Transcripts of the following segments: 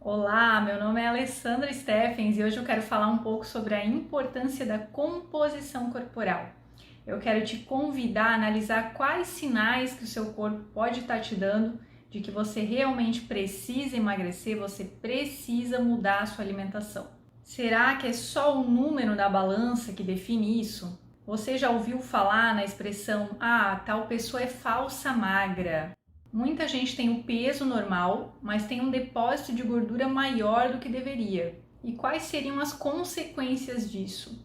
Olá, meu nome é Alessandra Steffens e hoje eu quero falar um pouco sobre a importância da composição corporal. Eu quero te convidar a analisar quais sinais que o seu corpo pode estar te dando de que você realmente precisa emagrecer, você precisa mudar a sua alimentação. Será que é só o número da balança que define isso? Você já ouviu falar na expressão, tal pessoa é falsa magra? Muita gente tem o peso normal, mas tem um depósito de gordura maior do que deveria. E quais seriam as consequências disso?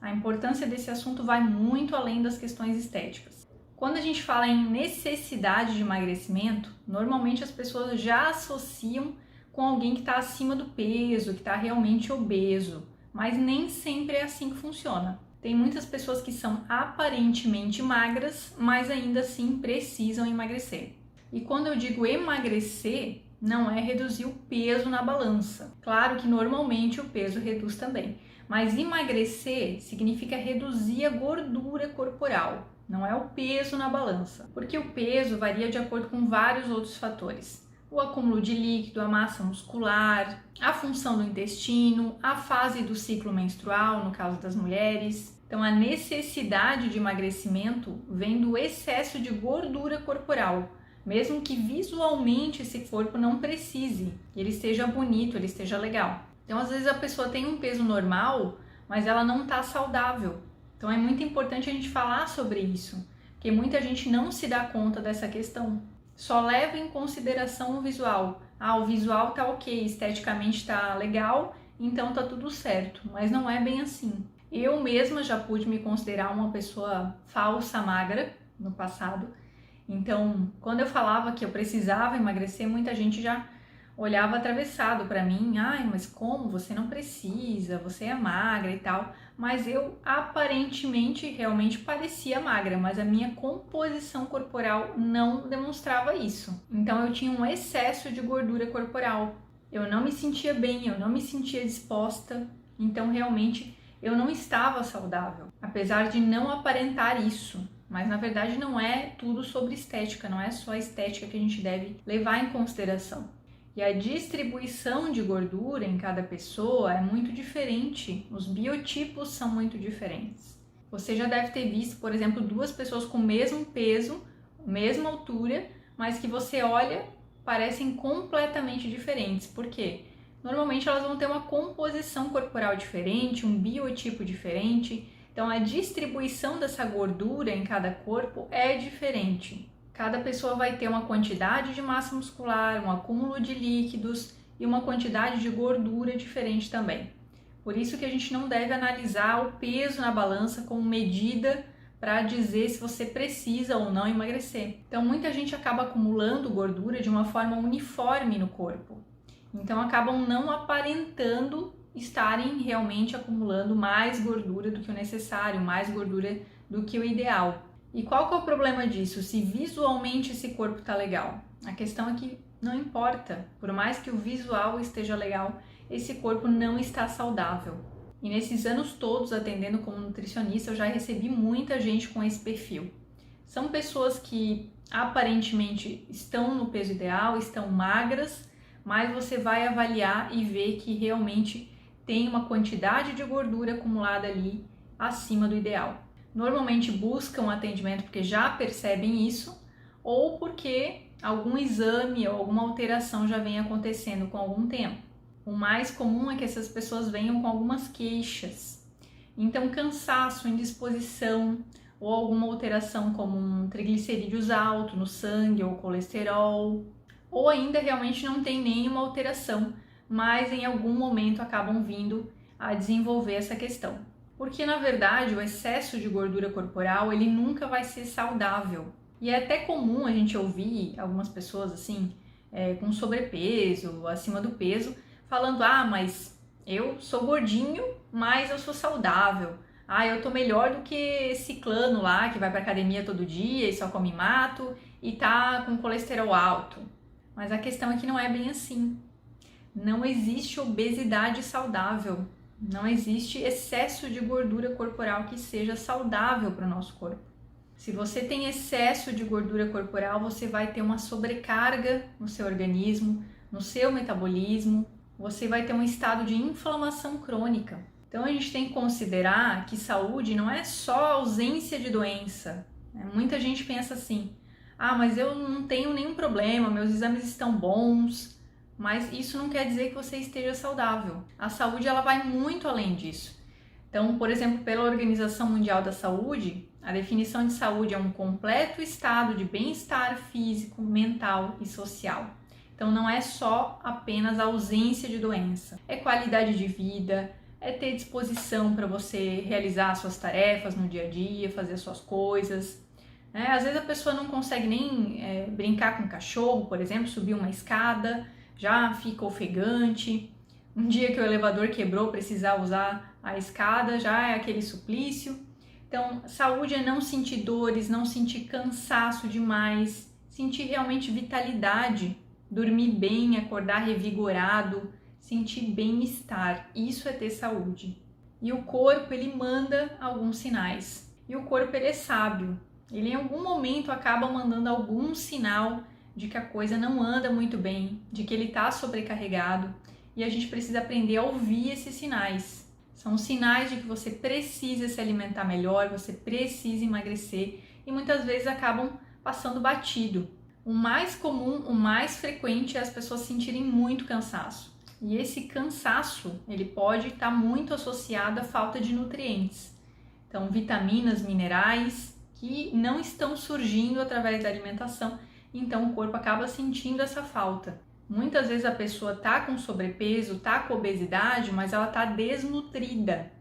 A importância desse assunto vai muito além das questões estéticas. Quando a gente fala em necessidade de emagrecimento, normalmente as pessoas já associam com alguém que está acima do peso, que está realmente obeso, mas nem sempre é assim que funciona. Tem muitas pessoas que são aparentemente magras, mas ainda assim precisam emagrecer. E quando eu digo emagrecer, não é reduzir o peso na balança. Claro que normalmente o peso reduz também, mas emagrecer significa reduzir a gordura corporal, não é o peso na balança, porque o peso varia de acordo com vários outros fatores. O acúmulo de líquido, a massa muscular, a função do intestino, a fase do ciclo menstrual, no caso das mulheres. Então, a necessidade de emagrecimento vem do excesso de gordura corporal, mesmo que visualmente esse corpo não precise, ele esteja bonito, ele esteja legal. Então, às vezes a pessoa tem um peso normal, mas ela não está saudável. Então, é muito importante a gente falar sobre isso, porque muita gente não se dá conta dessa questão. Só leva em consideração o visual. O visual tá ok, esteticamente tá legal, então tá tudo certo. Mas não é bem assim. Eu mesma já pude me considerar uma pessoa falsa magra no passado. Então, quando eu falava que eu precisava emagrecer, muita gente já olhava atravessado para mim. Mas como? Você não precisa, você é magra e tal. Mas eu aparentemente realmente parecia magra, mas a minha composição corporal não demonstrava isso. Então eu tinha um excesso de gordura corporal. Eu não me sentia bem, eu não me sentia disposta. Então realmente eu não estava saudável, apesar de não aparentar isso. Mas na verdade não é tudo sobre estética, não é só a estética que a gente deve levar em consideração. E a distribuição de gordura em cada pessoa é muito diferente, os biotipos são muito diferentes. Você já deve ter visto, por exemplo, duas pessoas com o mesmo peso, mesma altura, mas que você olha, parecem completamente diferentes. Por quê? Normalmente elas vão ter uma composição corporal diferente, um biotipo diferente, então a distribuição dessa gordura em cada corpo é diferente. Cada pessoa vai ter uma quantidade de massa muscular, um acúmulo de líquidos e uma quantidade de gordura diferente também. Por isso que a gente não deve analisar o peso na balança como medida para dizer se você precisa ou não emagrecer. Então muita gente acaba acumulando gordura de uma forma uniforme no corpo. Então acabam não aparentando estarem realmente acumulando mais gordura do que o necessário, mais gordura do que o ideal. E qual que é o problema disso? Se visualmente esse corpo está legal? A questão é que não importa, por mais que o visual esteja legal, esse corpo não está saudável. E nesses anos todos atendendo como nutricionista, eu já recebi muita gente com esse perfil. São pessoas que aparentemente estão no peso ideal, estão magras, mas você vai avaliar e ver que realmente tem uma quantidade de gordura acumulada ali acima do ideal. Normalmente buscam atendimento porque já percebem isso ou porque algum exame ou alguma alteração já vem acontecendo com algum tempo. O mais comum é que essas pessoas venham com algumas queixas. Então, cansaço, indisposição ou alguma alteração como um triglicerídeos alto no sangue ou colesterol, ou ainda realmente não tem nenhuma alteração, mas em algum momento acabam vindo a desenvolver essa questão. Porque na verdade o excesso de gordura corporal ele nunca vai ser saudável. E é até comum a gente ouvir algumas pessoas assim, com sobrepeso, acima do peso, falando, mas eu sou gordinho, mas eu sou saudável. Eu tô melhor do que ciclano lá, que vai pra academia todo dia e só come mato e tá com colesterol alto. Mas a questão é que não é bem assim. Não existe obesidade saudável. Não existe excesso de gordura corporal que seja saudável para o nosso corpo. Se você tem excesso de gordura corporal, você vai ter uma sobrecarga no seu organismo, no seu metabolismo, você vai ter um estado de inflamação crônica. Então a gente tem que considerar que saúde não é só ausência de doença. Muita gente pensa assim, mas eu não tenho nenhum problema, meus exames estão bons, mas isso não quer dizer que você esteja saudável. A saúde ela vai muito além disso. Então, por exemplo, pela Organização Mundial da Saúde, a definição de saúde é um completo estado de bem-estar físico, mental e social. Então, não é só apenas a ausência de doença, é qualidade de vida, é ter disposição para você realizar suas tarefas no dia a dia, fazer suas coisas. Às vezes a pessoa não consegue nem brincar com o cachorro, por exemplo, subir uma escada, já fica ofegante. Um dia que o elevador quebrou, precisar usar a escada, já é aquele suplício. Então, saúde é não sentir dores, não sentir cansaço demais, sentir realmente vitalidade, dormir bem, acordar revigorado, sentir bem-estar. Isso é ter saúde. E o corpo, ele manda alguns sinais. E o corpo, ele é sábio. Ele em algum momento acaba mandando algum sinal de que a coisa não anda muito bem, de que ele está sobrecarregado. E a gente precisa aprender a ouvir esses sinais. São sinais de que você precisa se alimentar melhor, você precisa emagrecer e muitas vezes acabam passando batido. O mais comum, o mais frequente é as pessoas sentirem muito cansaço. E esse cansaço, ele pode estar muito associado à falta de nutrientes. Então, vitaminas, minerais que não estão surgindo através da alimentação, então o corpo acaba sentindo essa falta. Muitas vezes a pessoa está com sobrepeso, está com obesidade, mas ela está desnutrida.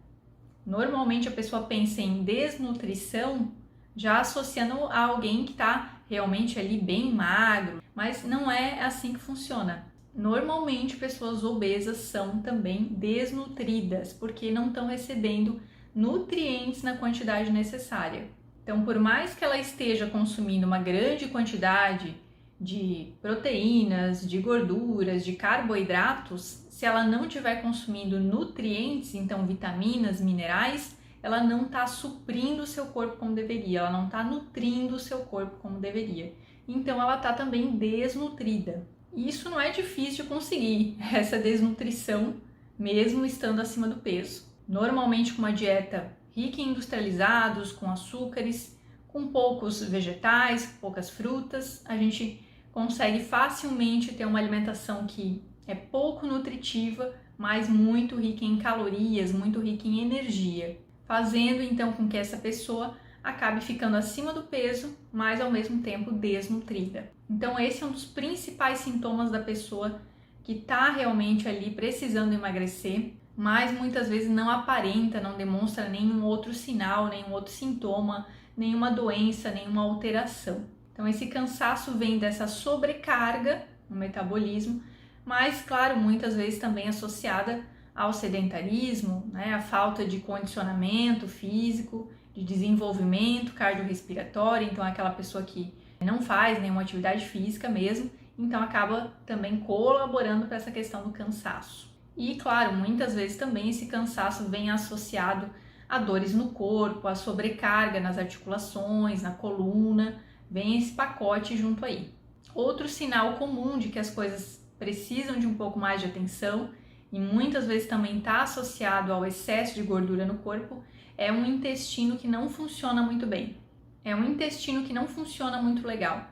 Normalmente a pessoa pensa em desnutrição já associando a alguém que está realmente ali bem magro, mas não é assim que funciona. Normalmente pessoas obesas são também desnutridas, porque não estão recebendo nutrientes na quantidade necessária. Então, por mais que ela esteja consumindo uma grande quantidade de proteínas, de gorduras, de carboidratos, se ela não estiver consumindo nutrientes, então vitaminas, minerais, ela não está suprindo o seu corpo como deveria, ela não está nutrindo o seu corpo como deveria. Então ela está também desnutrida. E isso não é difícil de conseguir, essa desnutrição, mesmo estando acima do peso. Normalmente com uma dieta rica em industrializados, com açúcares, com poucos vegetais, poucas frutas, a gente consegue facilmente ter uma alimentação que é pouco nutritiva, mas muito rica em calorias, muito rica em energia, fazendo então com que essa pessoa acabe ficando acima do peso, mas ao mesmo tempo desnutrida. Então esse é um dos principais sintomas da pessoa que está realmente ali precisando emagrecer, mas muitas vezes não aparenta, não demonstra nenhum outro sinal, nenhum outro sintoma, nenhuma doença, nenhuma alteração. Então esse cansaço vem dessa sobrecarga no metabolismo, mas claro, muitas vezes também associada ao sedentarismo, a falta de condicionamento físico, de desenvolvimento cardiorrespiratório, então aquela pessoa que não faz nenhuma atividade física mesmo, então acaba também colaborando para essa questão do cansaço. E claro, muitas vezes também esse cansaço vem associado a dores no corpo, a sobrecarga nas articulações, na coluna, vem esse pacote junto aí. Outro sinal comum de que as coisas precisam de um pouco mais de atenção e muitas vezes também está associado ao excesso de gordura no corpo é um intestino que não funciona muito bem. É um intestino que não funciona muito legal.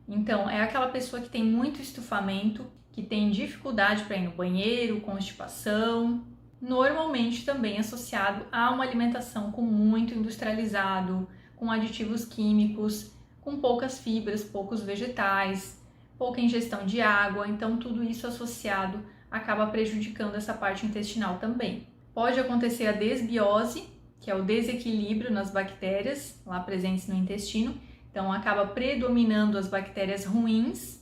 Então, é aquela pessoa que tem muito estufamento, que tem dificuldade para ir no banheiro, constipação, normalmente também associado a uma alimentação com muito industrializado, com aditivos químicos, com poucas fibras, poucos vegetais, pouca ingestão de água, então tudo isso associado acaba prejudicando essa parte intestinal também. Pode acontecer a desbiose, que é o desequilíbrio nas bactérias lá presentes no intestino, então acaba predominando as bactérias ruins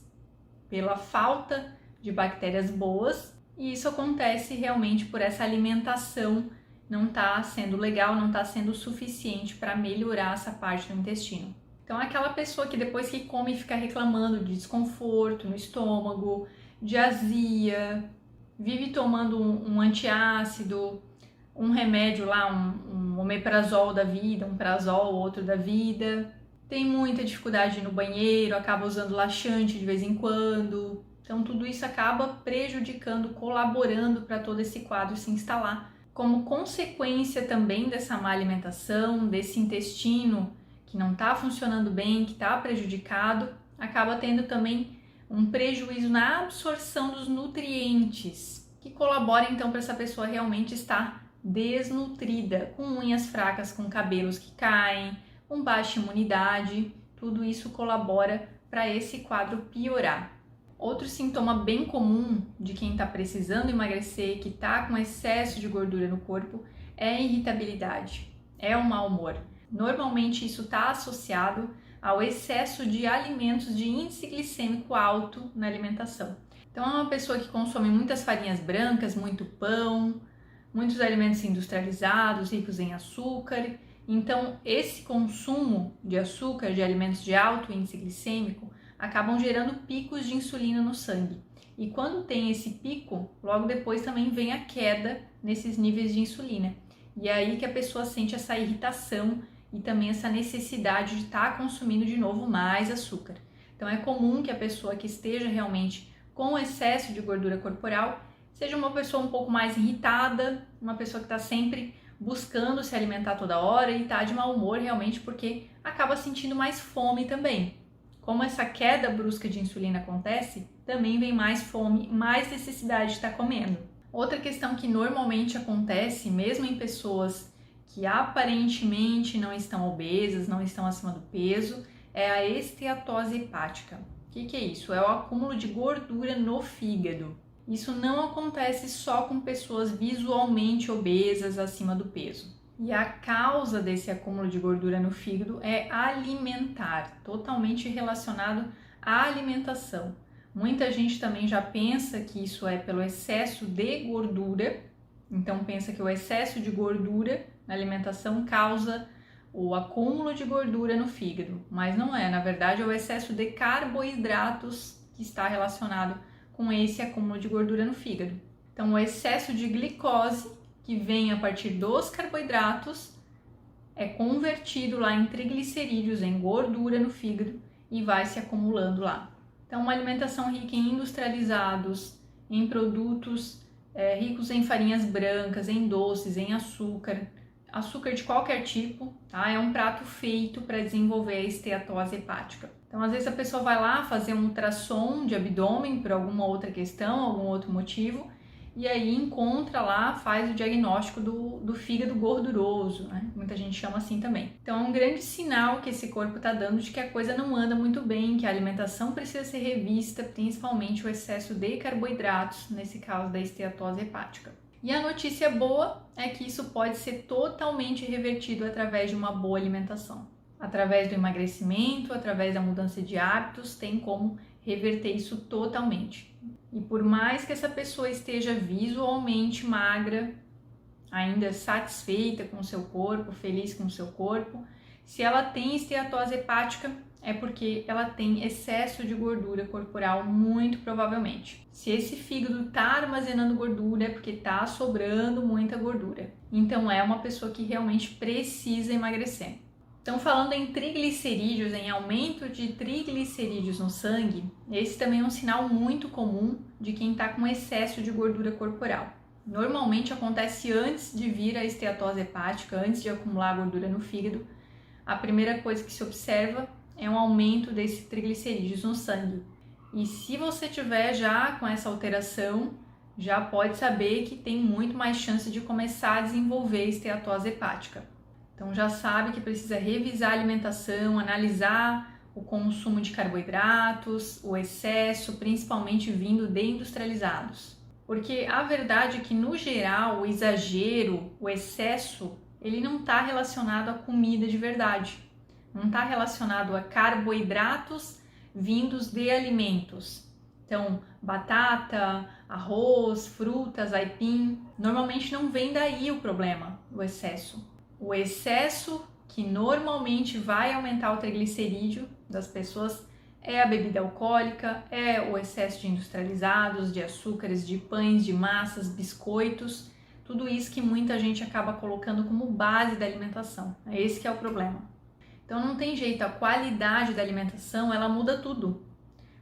pela falta de bactérias boas, e isso acontece realmente por essa alimentação não está sendo legal, não está sendo suficiente para melhorar essa parte do intestino. Então é aquela pessoa que depois que come fica reclamando de desconforto no estômago, de azia, vive tomando um antiácido, um remédio lá, um omeprazol da vida, um prazol, outro da vida, tem muita dificuldade no banheiro, acaba usando laxante de vez em quando, Então tudo isso acaba prejudicando, colaborando para todo esse quadro se instalar. Como consequência também dessa má alimentação, desse intestino que não está funcionando bem, que está prejudicado, acaba tendo também um prejuízo na absorção dos nutrientes, que colabora então para essa pessoa realmente estar desnutrida, com unhas fracas, com cabelos que caem, com baixa imunidade. Tudo isso colabora para esse quadro piorar. Outro sintoma bem comum de quem está precisando emagrecer, que está com excesso de gordura no corpo, é a irritabilidade, é o mau humor. Normalmente isso está associado ao excesso de alimentos de índice glicêmico alto na alimentação. Então é uma pessoa que consome muitas farinhas brancas, muito pão, muitos alimentos industrializados, ricos em açúcar. Então esse consumo de açúcar, de alimentos de alto índice glicêmico, acabam gerando picos de insulina no sangue. E quando tem esse pico, logo depois também vem a queda nesses níveis de insulina. E é aí que a pessoa sente essa irritação e também essa necessidade de estar consumindo de novo mais açúcar. Então é comum que a pessoa que esteja realmente com excesso de gordura corporal seja uma pessoa um pouco mais irritada, uma pessoa que está sempre buscando se alimentar toda hora e está de mau humor realmente porque acaba sentindo mais fome também. Como essa queda brusca de insulina acontece, também vem mais fome, mais necessidade de estar comendo. Outra questão que normalmente acontece, mesmo em pessoas que aparentemente não estão obesas, não estão acima do peso, é a esteatose hepática. O que é isso? É o acúmulo de gordura no fígado. Isso não acontece só com pessoas visualmente obesas acima do peso. E a causa desse acúmulo de gordura no fígado é alimentar, totalmente relacionado à alimentação. Muita gente também já pensa que isso é pelo excesso de gordura, então pensa que o excesso de gordura na alimentação causa o acúmulo de gordura no fígado, mas não é, na verdade é o excesso de carboidratos que está relacionado com esse acúmulo de gordura no fígado. Então o excesso de glicose que vem a partir dos carboidratos é convertido lá em triglicerídeos, em gordura no fígado e vai se acumulando lá. Então uma alimentação rica em industrializados, em produtos ricos em farinhas brancas, em doces, em açúcar de qualquer tipo, tá? É um prato feito para desenvolver a esteatose hepática. Então, às vezes a pessoa vai lá fazer um ultrassom de abdômen por alguma outra questão, algum outro motivo, e aí encontra lá, faz o diagnóstico do fígado gorduroso, né? Muita gente chama assim também. Então é um grande sinal que esse corpo está dando de que a coisa não anda muito bem, que a alimentação precisa ser revista, principalmente o excesso de carboidratos, nesse caso da esteatose hepática. E a notícia boa é que isso pode ser totalmente revertido através de uma boa alimentação. Através do emagrecimento, através da mudança de hábitos, tem como reverter isso totalmente. E por mais que essa pessoa esteja visualmente magra, ainda satisfeita com o seu corpo, feliz com o seu corpo, se ela tem esteatose hepática, é porque ela tem excesso de gordura corporal, muito provavelmente. Se esse fígado está armazenando gordura, é porque está sobrando muita gordura. Então é uma pessoa que realmente precisa emagrecer. Então, falando em triglicerídeos, em aumento de triglicerídeos no sangue, esse também é um sinal muito comum de quem está com excesso de gordura corporal. Normalmente acontece antes de vir a esteatose hepática, antes de acumular gordura no fígado. A primeira coisa que se observa é um aumento desses triglicerídeos no sangue. E se você tiver já com essa alteração, já pode saber que tem muito mais chance de começar a desenvolver esteatose hepática. Então já sabe que precisa revisar a alimentação, analisar o consumo de carboidratos, o excesso, principalmente vindo de industrializados. Porque a verdade é que, no geral, o exagero, o excesso, ele não está relacionado à comida de verdade. Não está relacionado a carboidratos vindos de alimentos. Então, batata, arroz, frutas, aipim, normalmente não vem daí o problema, o excesso. O excesso que normalmente vai aumentar o triglicerídeo das pessoas é a bebida alcoólica, é o excesso de industrializados, de açúcares, de pães, de massas, biscoitos, tudo isso que muita gente acaba colocando como base da alimentação. É esse que é o problema. Então não tem jeito, a qualidade da alimentação ela muda tudo.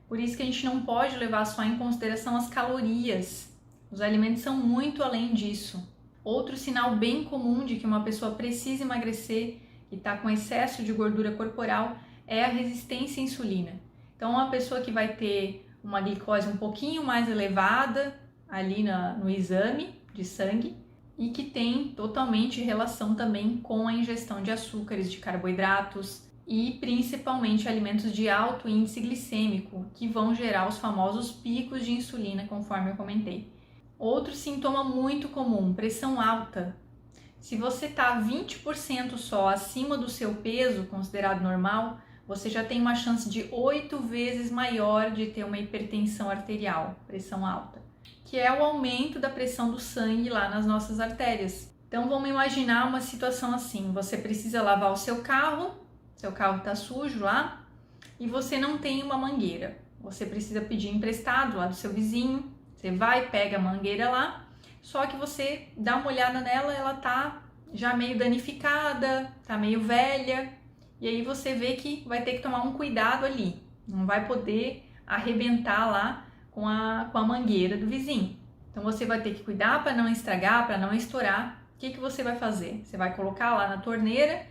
Por isso que a gente não pode levar só em consideração as calorias. Os alimentos são muito além disso. Outro sinal bem comum de que uma pessoa precisa emagrecer e está com excesso de gordura corporal é a resistência à insulina. Então, uma pessoa que vai ter uma glicose um pouquinho mais elevada ali no exame de sangue e que tem totalmente relação também com a ingestão de açúcares, de carboidratos e principalmente alimentos de alto índice glicêmico, que vão gerar os famosos picos de insulina, conforme eu comentei. Outro sintoma muito comum, pressão alta. Se você está 20% só acima do seu peso considerado normal, você já tem uma chance de 8 vezes maior de ter uma hipertensão arterial, pressão alta, que é o aumento da pressão do sangue lá nas nossas artérias. Então vamos imaginar uma situação assim, você precisa lavar o seu carro está sujo lá e você não tem uma mangueira. Você precisa pedir emprestado lá do seu vizinho, você vai, pega a mangueira lá, só que você dá uma olhada nela, ela tá já meio danificada, tá meio velha, e aí você vê que vai ter que tomar um cuidado ali, não vai poder arrebentar lá com a mangueira do vizinho. Então você vai ter que cuidar para não estragar, para não estourar. O que você vai fazer? Você vai colocar lá na torneira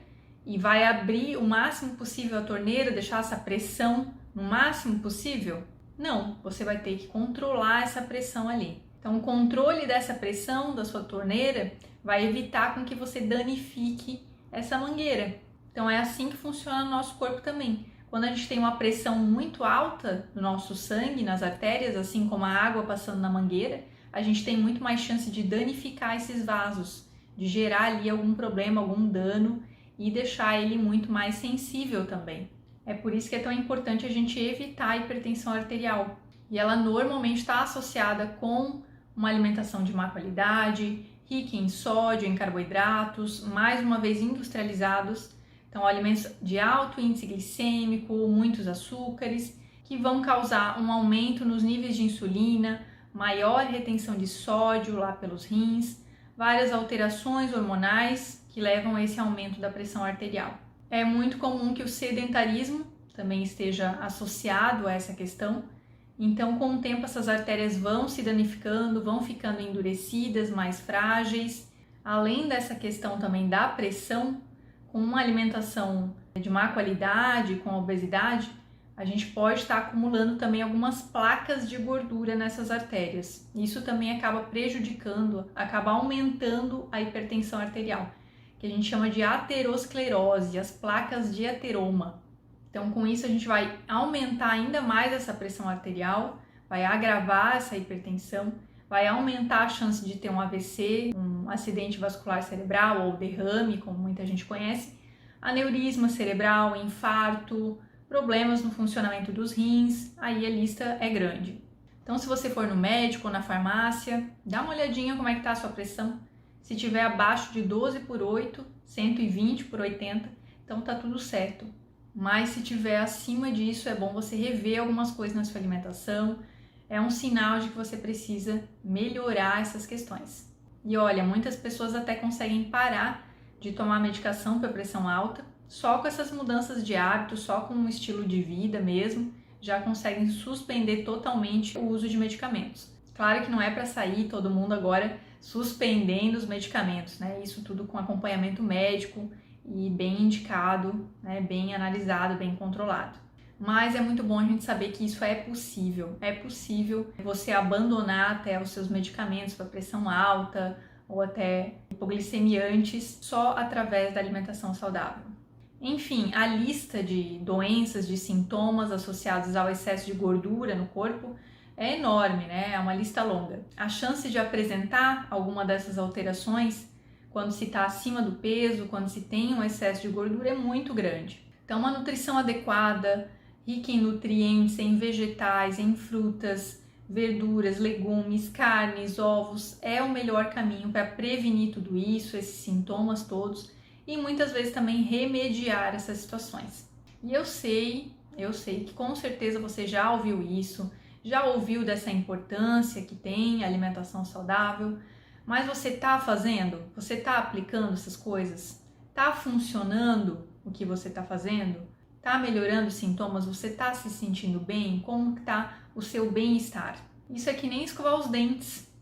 e vai abrir o máximo possível a torneira, deixar essa pressão no máximo possível? Não, você vai ter que controlar essa pressão ali. Então o controle dessa pressão da sua torneira vai evitar com que você danifique essa mangueira. Então é assim que funciona o nosso corpo também. Quando a gente tem uma pressão muito alta no nosso sangue, nas artérias, assim como a água passando na mangueira, a gente tem muito mais chance de danificar esses vasos, de gerar ali algum problema, algum dano e deixar ele muito mais sensível também. É por isso que é tão importante a gente evitar a hipertensão arterial. E ela normalmente está associada com uma alimentação de má qualidade, rica em sódio, em carboidratos, mais uma vez industrializados. Então, alimentos de alto índice glicêmico, muitos açúcares, que vão causar um aumento nos níveis de insulina, maior retenção de sódio lá pelos rins, várias alterações hormonais que levam a esse aumento da pressão arterial. É muito comum que o sedentarismo também esteja associado a essa questão. Então, com o tempo, essas artérias vão se danificando, vão ficando endurecidas, mais frágeis. Além dessa questão também da pressão, com uma alimentação de má qualidade, com obesidade, a gente pode estar acumulando também algumas placas de gordura nessas artérias. Isso também acaba prejudicando, acaba aumentando a hipertensão arterial, que a gente chama de aterosclerose, as placas de ateroma. Então, com isso, a gente vai aumentar ainda mais essa pressão arterial, vai agravar essa hipertensão, vai aumentar a chance de ter um AVC, um acidente vascular cerebral ou derrame, como muita gente conhece, aneurisma cerebral, infarto, problemas no funcionamento dos rins, aí a lista é grande. Então, se você for no médico ou na farmácia, dá uma olhadinha como é que está a sua pressão. Se tiver abaixo de 12/8, 120/80, então tá tudo certo. Mas se tiver acima disso, é bom você rever algumas coisas na sua alimentação. É um sinal de que você precisa melhorar essas questões. E olha, muitas pessoas até conseguem parar de tomar medicação para pressão alta, só com essas mudanças de hábito, só com um estilo de vida mesmo, já conseguem suspender totalmente o uso de medicamentos. Claro que não é para sair todo mundo agora suspendendo os medicamentos, né? Isso tudo com acompanhamento médico e bem indicado, né? Bem analisado, bem controlado. Mas é muito bom a gente saber que isso é possível. É possível você abandonar até os seus medicamentos para pressão alta ou até hipoglicemiantes só através da alimentação saudável. Enfim, a lista de doenças, de sintomas associados ao excesso de gordura no corpo é enorme, né? É uma lista longa. A chance de apresentar alguma dessas alterações quando se está acima do peso, quando se tem um excesso de gordura, é muito grande. Então, uma nutrição adequada, rica em nutrientes, em vegetais, em frutas, verduras, legumes, carnes, ovos, é o melhor caminho para prevenir tudo isso, esses sintomas todos, e muitas vezes também remediar essas situações. E eu sei que com certeza você já ouviu isso, já ouviu dessa importância que tem a alimentação saudável, mas você está fazendo? Você está aplicando essas coisas? Está funcionando o que você está fazendo? Tá melhorando os sintomas? Você tá se sentindo bem? Como tá o seu bem-estar? Isso é que nem escovar os dentes.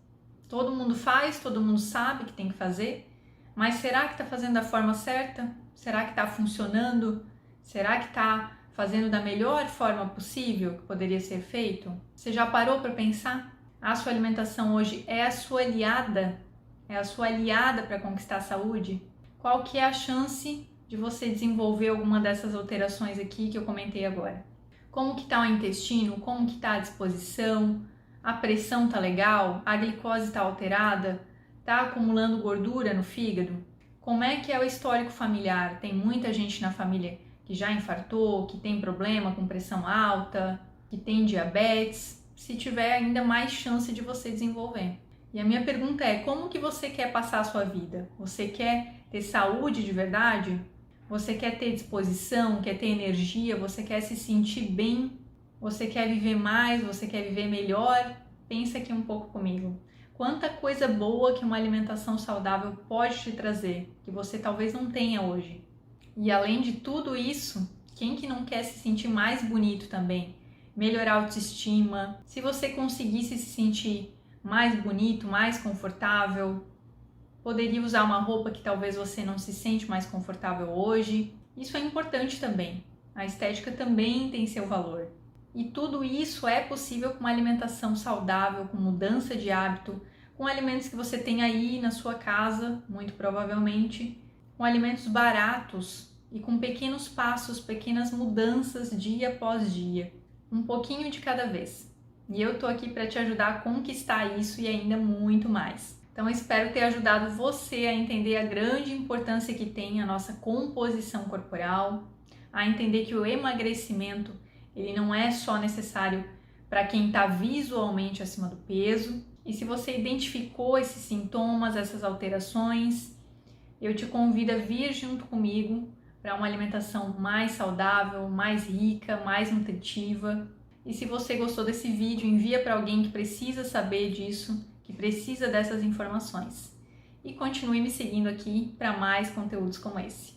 Todo mundo faz, todo mundo sabe que tem que fazer, mas será que tá fazendo da forma certa? Será que tá funcionando? Será que tá fazendo da melhor forma possível que poderia ser feito? Você já parou para pensar? A sua alimentação hoje é a sua aliada? É a sua aliada para conquistar a saúde? Qual que é a chance de você desenvolver alguma dessas alterações aqui que eu comentei agora? Como que tá o intestino? Como que tá a disposição? A pressão tá legal? A glicose tá alterada? Tá acumulando gordura no fígado? Como é que é o histórico familiar? Tem muita gente na família que já infartou, que tem problema com pressão alta, que tem diabetes. Se tiver, ainda mais chance de você desenvolver. E a minha pergunta é, como que você quer passar a sua vida? Você quer ter saúde de verdade? Você quer ter disposição, quer ter energia, você quer se sentir bem? Você quer viver mais, você quer viver melhor? Pensa aqui um pouco comigo. Quanta coisa boa que uma alimentação saudável pode te trazer, que você talvez não tenha hoje. E além de tudo isso, quem que não quer se sentir mais bonito também? Melhorar a autoestima. Se você conseguisse se sentir mais bonito, mais confortável, poderia usar uma roupa que talvez você não se sente mais confortável hoje. Isso é importante também. A estética também tem seu valor. E tudo isso é possível com uma alimentação saudável, com mudança de hábito, com alimentos que você tem aí na sua casa, muito provavelmente, com alimentos baratos e com pequenos passos, pequenas mudanças dia após dia, um pouquinho de cada vez. E eu tô aqui para te ajudar a conquistar isso e ainda muito mais. Então eu espero ter ajudado você a entender a grande importância que tem a nossa composição corporal, a entender que o emagrecimento ele não é só necessário para quem está visualmente acima do peso. E se você identificou esses sintomas, essas alterações, eu te convido a vir junto comigo para uma alimentação mais saudável, mais rica, mais nutritiva. E se você gostou desse vídeo, envia para alguém que precisa saber disso, que precisa dessas informações. E continue me seguindo aqui para mais conteúdos como esse.